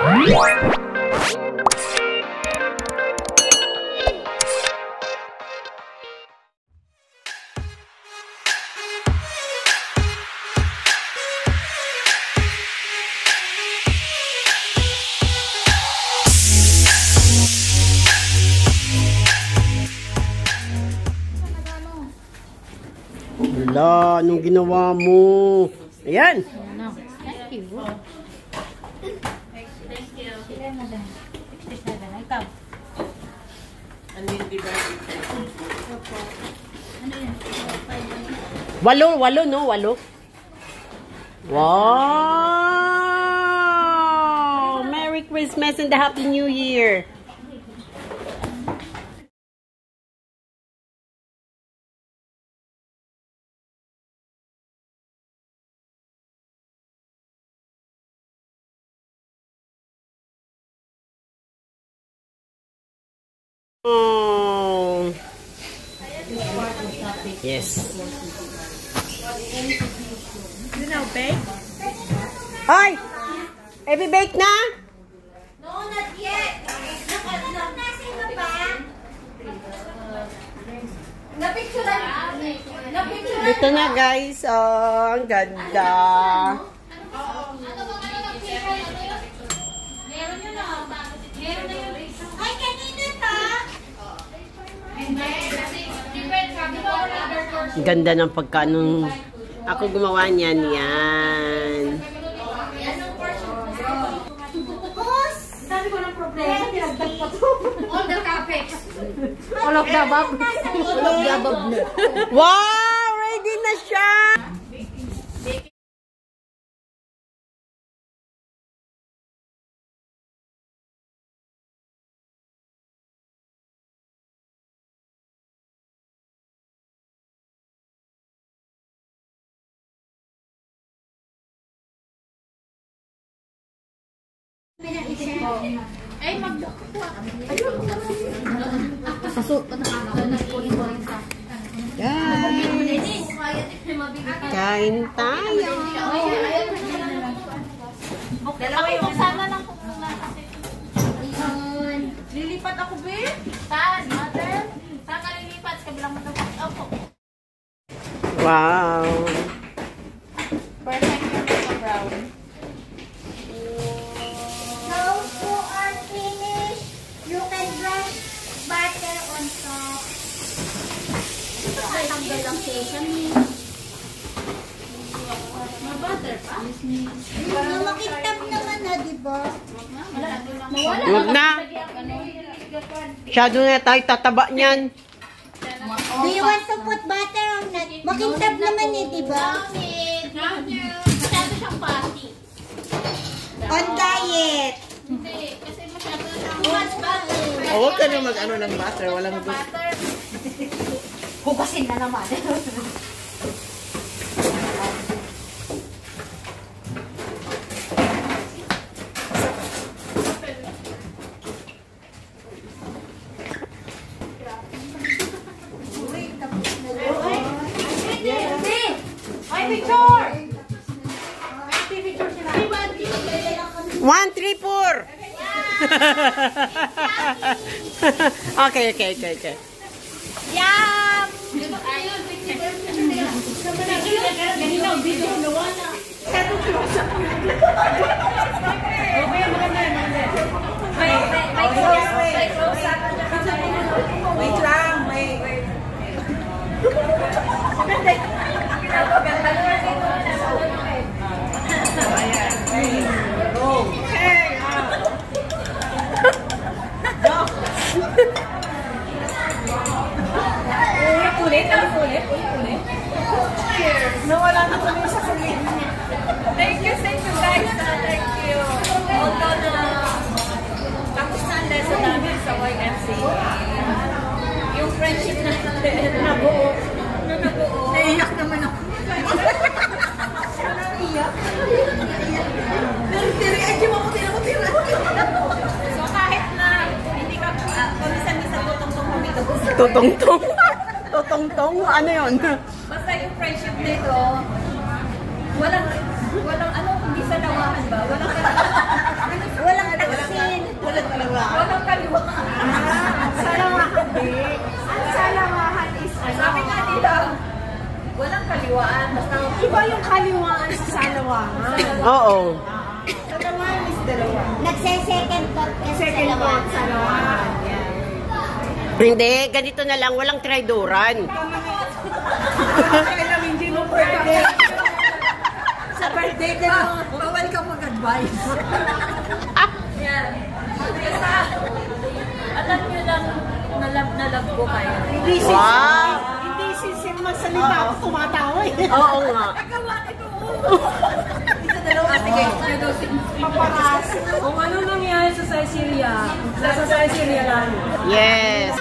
Wala, anong ginawa mo? Ayan. Thank you. Thank you. 67. Ikaw. Ano yung diba? Ano yun? 8, no? 8. Wow! Merry Christmas and a Happy New Year! Oh. Yes. You know, bake? Hi! Every bake na? No, not yet. Nasa iba pa? Napicturean. Ito na guys. Oh, ang ganda. Meron yun na. Meron na yun. Ay, kanina to. Ang ganda ng pagkanong ako gumawa niyan. Yan. Sabi ko ng problema, tinagdag pa to. All the topics. All of the above. All of the above na. Wow! Ready na siya! Ay, magdakuha. Pasok pa na Kain tayo. Dalawa yung sana lang kung Lilipat ako, babe. saan, mother? Saan ka lilipat? Kabilang mo na ako. Wow. Perfect yung mga brown. Those who are finished, you can drop butter on top. Tanggal lang sesame. May butter pa? Makitab naman na, di ba? Mawala. Huwag na. Masyado na tayo tataba niyan. Do you want to put butter or not? Makintab naman eh, di ba? Masyado siyang patty. On diet. Hindi, kasi masyado siyang much butter. Huwag ka na mag-ano ng butter. Walang gusto. Butter. Hugasin na naman. Ay, picture! 1, 3, 4. Okay. Yum! Wait lang, wait. Nawala na kami sa kulit. Thank you guys. Thank you. Although na tapos na ang lesson namin sa YMC. Yung friendship natin nabuo. Naiyak naman ako. So kahit na hindi ka paminsan-minsan tutong-tong humito. Tutong-tong. Tutong-tong? Ano yun? Basta yung friendship nito, walang ano, hindi sa nawahan ba? Walang Walang kaliwaan. Salawahan din. Ang salawahan is Sabi nga nila, walang kaliwaan. Basta iba yung kaliwaan sa salawahan. Oo. Salawahan is dalawa. Nagse-second thought kasi Second dalawa. thought, salawahan. Yan. Hindi, ganito na lang. Walang traidoran. Kaya namin hindi mo pwede. Sa birthday ka na. bawal ka mag-advise. Yan. Basta, alam nyo lang, nalab ko kayo. Hindi si Wow. Hindi si Sim magsalita ako tumatawa eh. Oo nga. Gawa ito. Sige, Paparas. kung ano nangyari sa Syria, nasa Syria lang. Yes.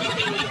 Thank you.